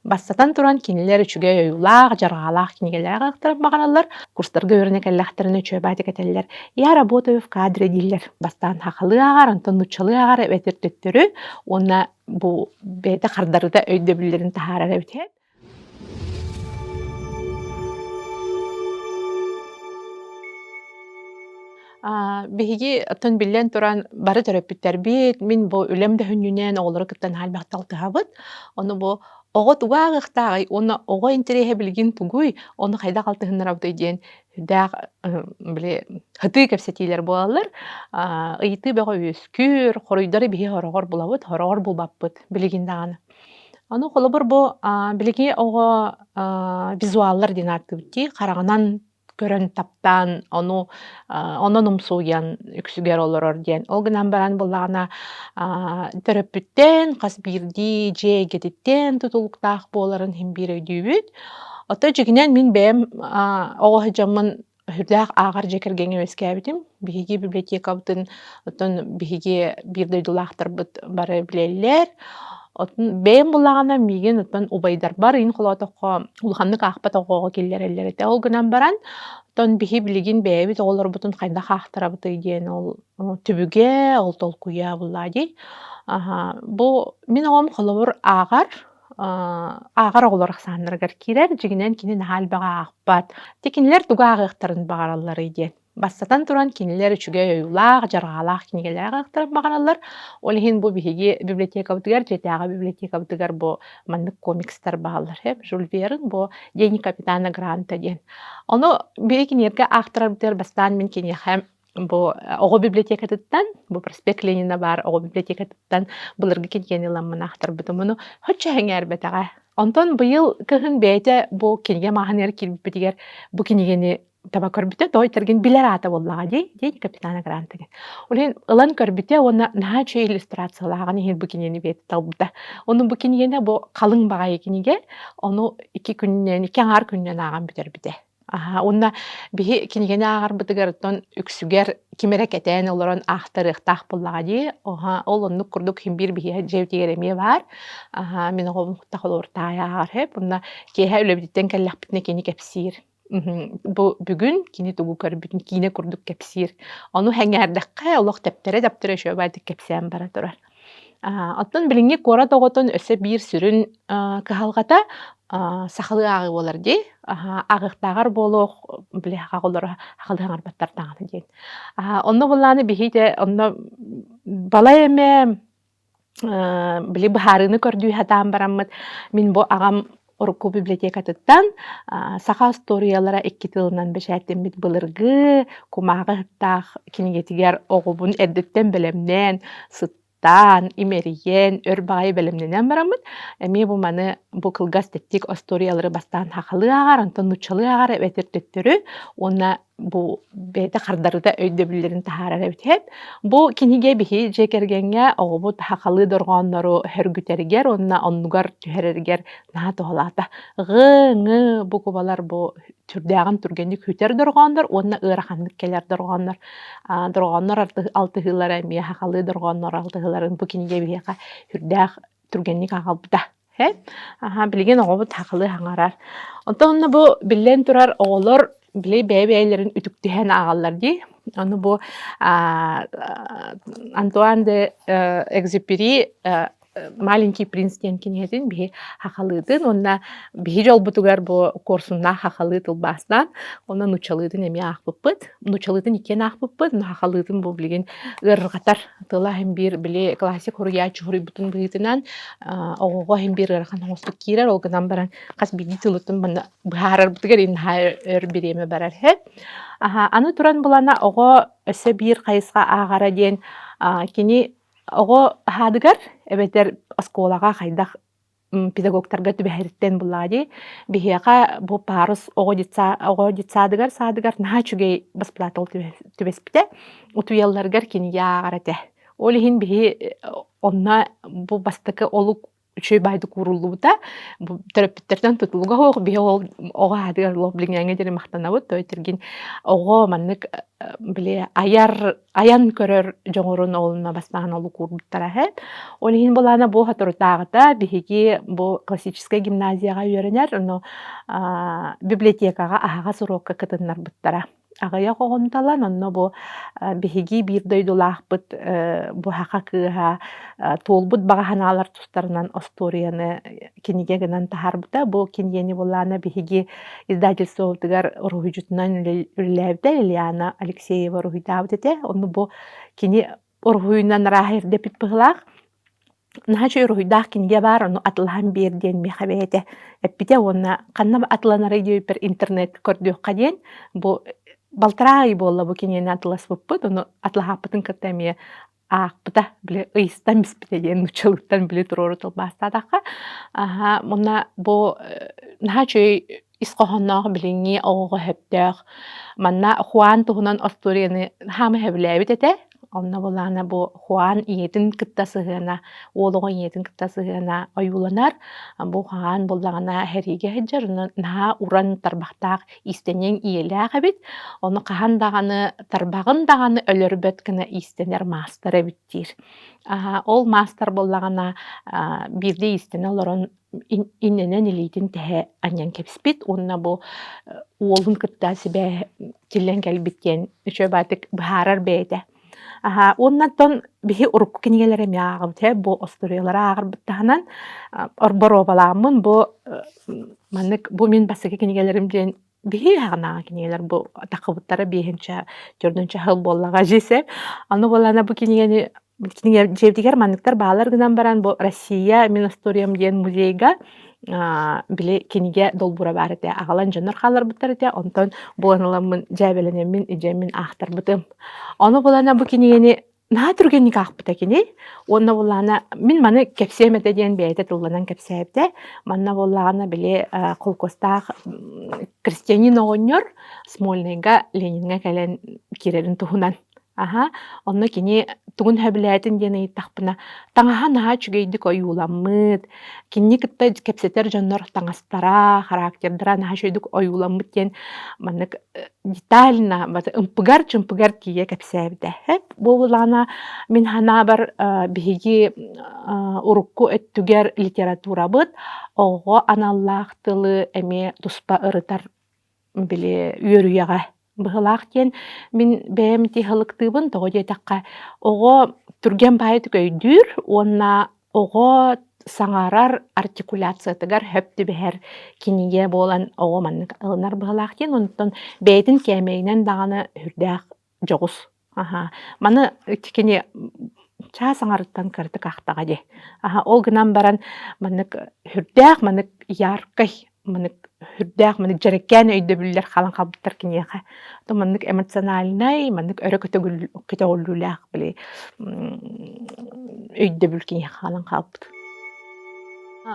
Бассатан туран кинилер үчүгө өйулаах, жаргаалаах кинигелер агактырып баганалар, курстарга өрнекеллахтарына чөбайты кетеллер. Я работаю в кадре диллер. Бастан хакалыагар, антон нучалыагар эбетертөттөрү, онна бу бейте хардарыда өйдө билерин тахарар эбитет. Биһиги оттон биллен туран бары төрөппүттер бит, мин бу үлем да хүннүнен оҕолору кыттан хаалбахталтыһабыт. Ону бу оҕо тугаагыахтаагай, уонна оҕо интериэһэ билигин тугуй, ону хайда халтыһыннарабытай диэн хүдээх биле хытыы кэпсэтиилэр буолалар. Ыйытыы бөҕө үөскүүр, хоруйдары биһиги хорогор булабыт, хорогор булбаппыт билигин даҕаны. Ону холобур бу билиги оҕо визуаллар диэн ааттыбытти, хараҕынан көрөн таптан, онон умсуйан үксүгэр олорор диэн. Ол гынан баран буллаҕына төрөппүттен, хас биирдии дьиэ гетиттен тутулуктаах буоларын химбиир өйдүүбүт. Ото дьигинэн мин бэм оҕо дьаммын хүрдээх ааҕар дьекэргэҥи өскээбитим. Биһиги библиотекабытын оттон биһиги биирдойдулаахтарбыт бары билэллэр. Бэйэм буллаҕына миигин оттон убайдар бар, ин холоотоххо улаханнык аахпат оҕоҕо киллэрэллэрэтэ. Ол гынан баран тон биһи билигин бэйэбит оҕолорбутун хайдах аахтарабытай диэн ол түбүгэ, ол толкуйа буллаади. Бу мин оҕом холобур ааҕар оҕолорох сааннарыгар киирэр, дьигинэн кини наһаалбаҕа аахпат. Ти кинилэр туга агыахтарын баҕараллары диэн. Бассатан туран кинилэр үчүгө өйулаах, жаргаалаах кинигелер агыахтарып баҕараллар. Ол иһин бу биһиги библиотекабытыгар, жетээҕэ библиотекабытыгар бу маннык комикстар баҕаллар. Жюль Верн бу День капитана Гранта диэн. Ону биһиги киниэргэ аахтарабытыгар бастаан мин киниэхэ бу оҕо библиотекатыттан, бу проспект Ленина бар оҕо библиотекатыттан былыргы кинигени ламмын аахтарбытым. Ону хочча хэҥээрбэтэҕэ. Онтон быйыл кыһын бэйэтэ бу киниге мааһыныгар киирбиппитигэр бу кинигени таба көрбүтэ той терген билер ата боллаға дей капитана Гранта. Олен ылан көрбүтэ оны наһа чөй иллюстрациялааганы хин бу кинени бет талбыта. Оны бу кинигене бу калың багай киниге ону 2 күннен 2 аңар күннен аган битербите. Онна биһи кинигене агар бытыгар тон үксүгер кимере кетен олорон ахтарыктах боллаға дей. Ол онну курдук химбир биһи жевтигереме бар. Мен оғобун хутахолор тая агар хеп. Онна кеһе үлебиттен келлахпитне кени кепсир. Бу бүгүн кини тугу көрбүтүн кийине курдук кепсир. Ону хэҥээрдэххэ олох тэптере шөбайды кепсээн бара турар. Оттон билиңи кора тоготон өсө биир сүрүн кыһалгата сахалы агы болар дей. Агыктагар болох биле хаголор хагылдаңар баттар таңаты дей. Онно булланы бихите онно бала эме биле бахарыны көрдүү хатаан бараммыт. Мин бу агам Орку библиотекатыттан саха историялара 2 тылынан бешәттен бит былыргы, кумагы хыттах кинигетигер оғубун эрдеттен белемнен, сыттан, имериен, өрбағай белемненен барамыт. Эми бу маны бу кылгас теттик историялары бастан хакалыагар, антон нучалыагар эбетертөттөрү, онна бу бейте хардарыда өйдө билерин тахарар эбитет. Бу киниге биһи жекергенге оғубут хакалы доргоннору хөргүтергер, онна оннугар түһерергер наһа тоһолаата. Гы бу кубалар бу түрдәгән түргенник хүтер доргоннор, онна ыраханнык келер доргоннор. Доргоннор алтыһылар эми хакалы доргоннор алтыһыларын бу киниге биһи хүрдәк түргенник агалбыта. Билген оғубут хакалы хаңарар. Онтон бу биллен турар оғолор биле бәйбәйләрен үтүктәһен агаллар ди. Аны бу Антуан де Экзюпери маленький принц диэн киниһетин биһи хакалыытын, онна биһи жолбутугар бу курсунна хакалы тылбастан, онна нучалыытын эми аахпыппыт. Нучалыытын икен аахпыппыт, но хакалыытын бу билген ыргатар тыла hem бир биле классик хуруячы хуруйбутун быытынан оҕоҕо hem бир ырхан хоңостук киирер, ол гынан баран кас биди тылытын бана баарар бутугар ин өр биреме барар хэ. Аны туран булана оҕо өсө бир кайыска аагара диэн кини оҕо хаадыгар эбетер оскуолага хайдах педагогтарга түбэһэриттен буллаади. Биһиэха бу парус оҕо дитсаадыгар саадыгар наһа чүгэй басплатол түбэспите. Утуялларгар киниге аагарате. Ол иһин биһи онна бу бастакы олук үчөй байды куруллубута бу терапевттерден тутулуга хоох бие ол ого хадыгар лох билиңэҥэ дири мактанабыт тойтергин ого маннык биле аян көрөр жоңорун олуна бастаан олу курбуттара хэт олиһин булана бу хатурутаагыта биһиги бу классическая гимназияга үөрэнер ону библиотекага аһаҕа сурокка кытыннарбыттара аҕыйа хоҕонталан онно бу биһиги биир дойдулаахпыт бу хаха кыыһа туолбут багаһанаалар тустарынан осторияны киниге гынан таһаарбыта бу киниени булаана биһиги издательствотугар уруһуйдьутунан үлэлээбитэ Лилиана Алексеева уруһуйдаабыт этэ онну бу кини уруһуйунан арааһа ирдеппит быһылаах наһачы уруһуйдаах киниге баар ону атылаһан биэр диэн миэхэбээтэ эппите уонна ханна атыланарый диэбиппэр интернет көрдүөхха диэн бу балтараагай буолла бу киниэни атыласпыппыт ону атлаһааппытын кытта эмиэ аахпыта биле ыйыстан биспите диэн нучалыктан биле турору тылбаастаатахха муна бу наһачы исхохонноох билиҥҥи оҕоҕо höptöөх манна Хуан туһунан осторияны хаама хэбилээбит этэ онно булаана бу Хуан иетин кытта сыһыана уолуҕу иетин кытта сыһыана ойууланар бу Хуан буллаҕына хэриге хэджэр наһаа уран тарбахтаах истэнэн иелээх эбит ону хаһан даҕаны тарбаҕын даҕаны өлөрбөт гына истэнэр мастер эбиттиир ол мастер буллаҕына биирдэ истэне олорон инненен илиитин тэһэ аньян кэпспит уонна бу уолун кытта сибэ тиллэн кэлбит диэн үчө баатык быһаарар бээтэ уоннаттон биһи урукку кинигелер эмиааҕыбыт бу осториялара ааҕарбыттаһынан орборобалааммын бу маннык бу мин басыгы кинигелерим диэн биһи аҕанааҕа кинигелер бу тахыбыттара биэһинчэ дьордунча хыл буоллаҕа дьиэсэ ону буолана бу киниге дьиэбитигэр манныктар баалар гынан баран бу Россия мин историям диэн музейга биле киниге долбура баар этэ аҕалан дьоннор хааларбыттар этэ онтон буоналаммын дьээбэлэнэммин ижэммин аахтарбытым ону булана бу кинигени наһаа түргенник аахпыта кини уонна булаана мин маны кэпсиэм этэ диэн биэйэтэ тылланан кэпсээбитэ манна буллаҕана биле холкостаах крестьянин оҕонньор Смольныйга Ленинга кэлэн киирэрин туһунан онно кини тугун хөбүлээтин диэн ыйыттахпына таҥаһа наһаа чүгэйдик ойууламмыт кинни кытта кэпсэтэр дьоннор таҥастара характердара наһаа чөйдүк ойууламмыт диэн маннык детально ымпыгар киийэ кэпсээбитэ бу булаана мин ханаабар биһиги урукку өттүгэр литературабыт оҕо аналлаах тылы эми туспа ырытар биле үөрүйэҕэ быһылаах диэн мин бэйэм тиһылыктыыбын тоҕо диэтахха оҕо түрген баайытык өйдүүр уонна оҕо саҥарар артикуляциятыгар höp түбэһэр киниге буолан оҕо маннык ылынар быһылаах диэн онтон бэйэтин киэмэйинэн даҕаны хүрдээх дьоҕус маны кини чаа саҥарыттан кырдык ахтаҕа ди ол гынан баран маннык хүрдээх маннык яркай маннык хүрдээх маннык дьэреккээн өйдөбүллэр халан халбыттар киниэхэ то маннык эмоциональнай маннык өрө көтөгүллүүлээх биле өйдөбүл киниэхэ халан халбыт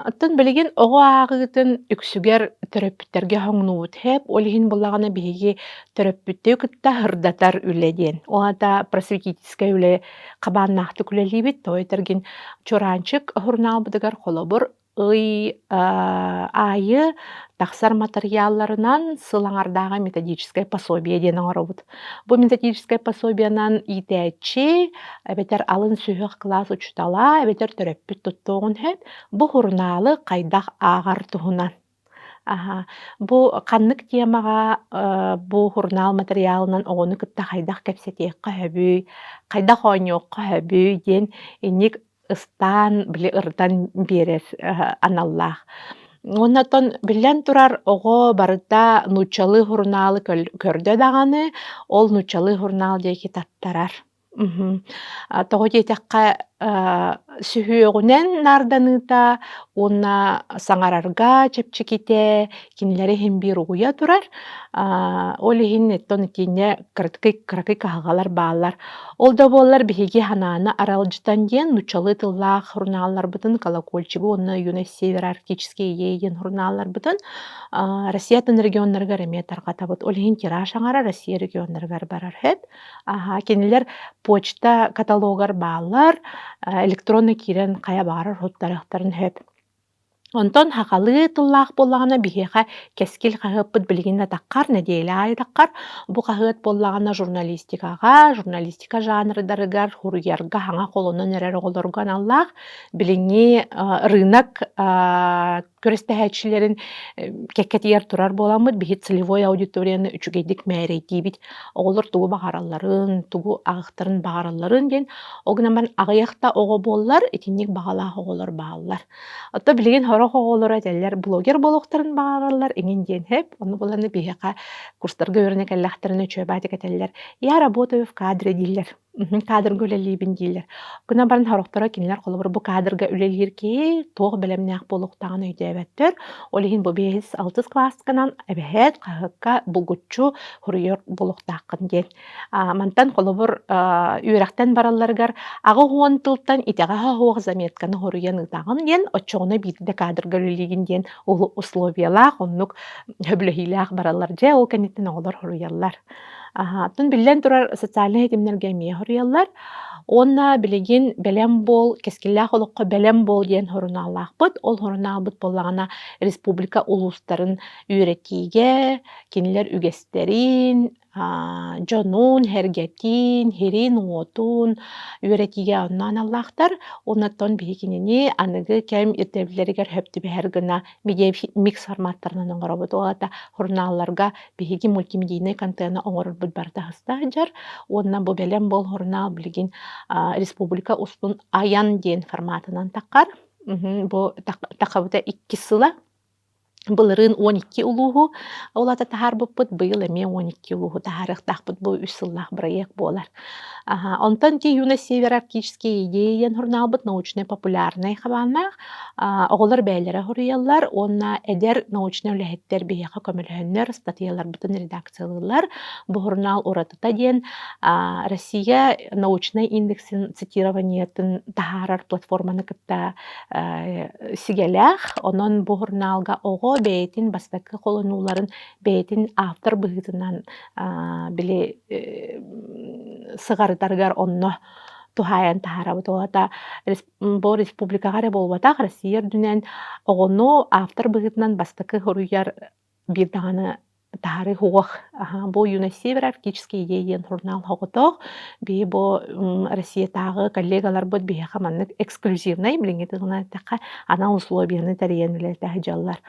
оттон билигин оҕо аагыытын үксүгэр төрөппүттерге хоҥнуут олиһин буллаҕына биһиги төрөппүттүү кытта хырдатар үлэ диэн уата просветительская үлэ хабааннаахтык үлэлиибит тойтергин чураанчык хурнаалбытыгар холобур ый аайы тахсар материалларынан сылаңардаага методическое пособие диэн оҥоробут бу методическое пособиянан итэчи эбетер алын сүүһүөх класс учутала эбетер төрөппүт туттуоҕун бу хурнаалы хайдах аагар туһунан бу ханнык темага бу хурнаал материалынан оҕону кытта хайдах кэпсэтиэххэ хөбүй хайдах оонньуоххэ хөбүй диэн инник ыстаан биле ырдан биэрэр аналлаах оннотон билэн турар оҕо барыта нучалы хурнаалы көрдө даҕаны ол нучалы хурнаал диэки таттарар тоҕо диэтэххэ сүһүөҕүнэн нарданыыта уонна саҥарарга чэпчиките кинилэри химбиир угуйа турар ол иһин эттон итииннэ кыракый каһаҕалар бааллар ол да буоллар биһиги ханаана аралдьытан диэн нучалы тыллаах хурнаалларбытын колокольчигу уонна юность североарктический ие диэн хурнаалларбытын Россиятын регионнарыгар эмиэ тарҕатабыт ол иһин тираж аҥара Россия регионнарыгар барар кинилэр почта каталогар бааллар электронный киирэн хая баарар хуттарахтарын Онтон хакалы тыллаах боллаҕына биһиэхэ кэскил хаһыаппыт билигиннэ таххар, Надиэля аайытаххар, бу хаһыат боллаҕына журналистика жанрыдарыгар, хуруйарга, хаҥа холонун эрэр оҕолоргон аллаах билиҥҥи рынок көрөстөһөөчүлэрин кэккэтигэр турар буоламмыт, биһи целевой аудиторияны үчүгэйдик мээрэйдиибит, оҕолор тугу баҕаралларын, тугу аҕыктарын баҕаралларын диэн, огунаман аҕыйахта оҕо буоллар, итинник баҕалаах оҕолор бааллар. Отто билигин хорох оҕолоро этэллэр блогер болохтарын баҕараллар, иҥин диэн хэп, ону буланы биһиэхэ курстарга үөрэнэ кэллэхтэринэ чөбаатык этэллэр. Я работаю в кадре дииллэр. Кадрга үлэлиибин дииллэр. Күнэ баран хорохторо кинилэр холобур бу кадрга үлэлиир кии туох белемнээх болуктаҕын өйдөөбөттөр. Олигин бу 5-6 классканан эбэһэт хаһыакка булгуччу хуруйар болуктааххын диэн. Мантан холобур үөрэхтэн баралларыгар ага хуон тылтан итэҕэһэ хуох заметканы хоруйан ытаҕын диэн, оччоҕуна биирдэ кадрга үлэлиигин диэн условиялаах, оннук хөбүлэһиилээх бараллар дьэ, ол кэнниттэн оҕолор хоруйаллар. Оттон биллэн турар социальный этимнэргэ эмиэ хоруйаллар. Онна билигин белем бол, кескиллээх олоххо белем бол диэн хорунаалаахпыт. Ол хорунаалбыт боллаҕына республика улустарын үөретиигэ, кинилэр үгэстерин, дьонун, хергетин, хирин, уотун үөретиигэ оннаан аллаахтар. Оннаттон биһи кинини аныгы кэм ирдэбилэригэр хөптүбэһэр гына микс форматтарынан оҥоробут. Уолата хорунаалларга биһиги мультимедийный контентны оҥорорбут бартаһыста дьар. Уонна бу белем бол хорунаал билигин республика устун аян диэн форматынан таххар. Бу тахабыта 2 сыла. Былырын 12 улуһу олата таһаарбыппыт, быйыл эмиэ 12 улуһу таһаарыахтаахпыт, бу 3 сыллаах проект буолар. Онтон ки юно североарктические идеи диэн хорунаалбыт, научно-популярный хабааннаах оҕолор бэйэлэрэ хоруйаллар, онна эдэр научно үлэһиттэр биһиэхэ көмөлөһөннөр, статьяларбытын редакциялыылар. Бу хорунаал уратыта диэн Россия научный индексин цитированиятын таһаарар платформаны кытта сигэлээх, онон бу хорунаалга оҕо бэйэтин бастакы холонууларын бэйэтин автор быһыытынан били сыҕарытарыгар онно тухайан таһаарабыт. Уолата бу республикаҕа болбатах Россия дүнэн оҕону автор быһыытынан бастакы хоруйар биирдэҕаны таһары хуох. Бу юно североарктические идеи диэн журнал хоҕотох. Бии бу Россиятагы коллегаларбыт биһиэхэ маннык эксклюзивный билиҥҥи тахха ана условияны тарыйан үлэлтэһэ дьаллар.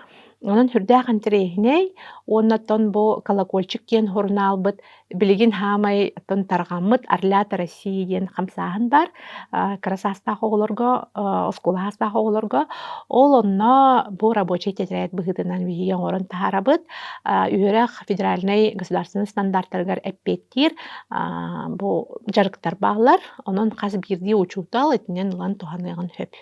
Онон хүрдээх антирэйинэй, оннаттон бу колокольчик диэн хорунаалбыт, билигин хаамай оттон тарҕаммыт Орлята России диэн хамсааһын бар, карасаастаах оҕолорго, оскулаастаах оҕолорго, ол онно бу рабочий тетрадь быһыытынан биһиги оҥорон таһаарабыт, үөрэх федеральный государственный стандарттарыгар эппиэттиир бу жарыктар баалар, онон хас биирдии учуутал итинэн ылан туһаныаҕын хөп.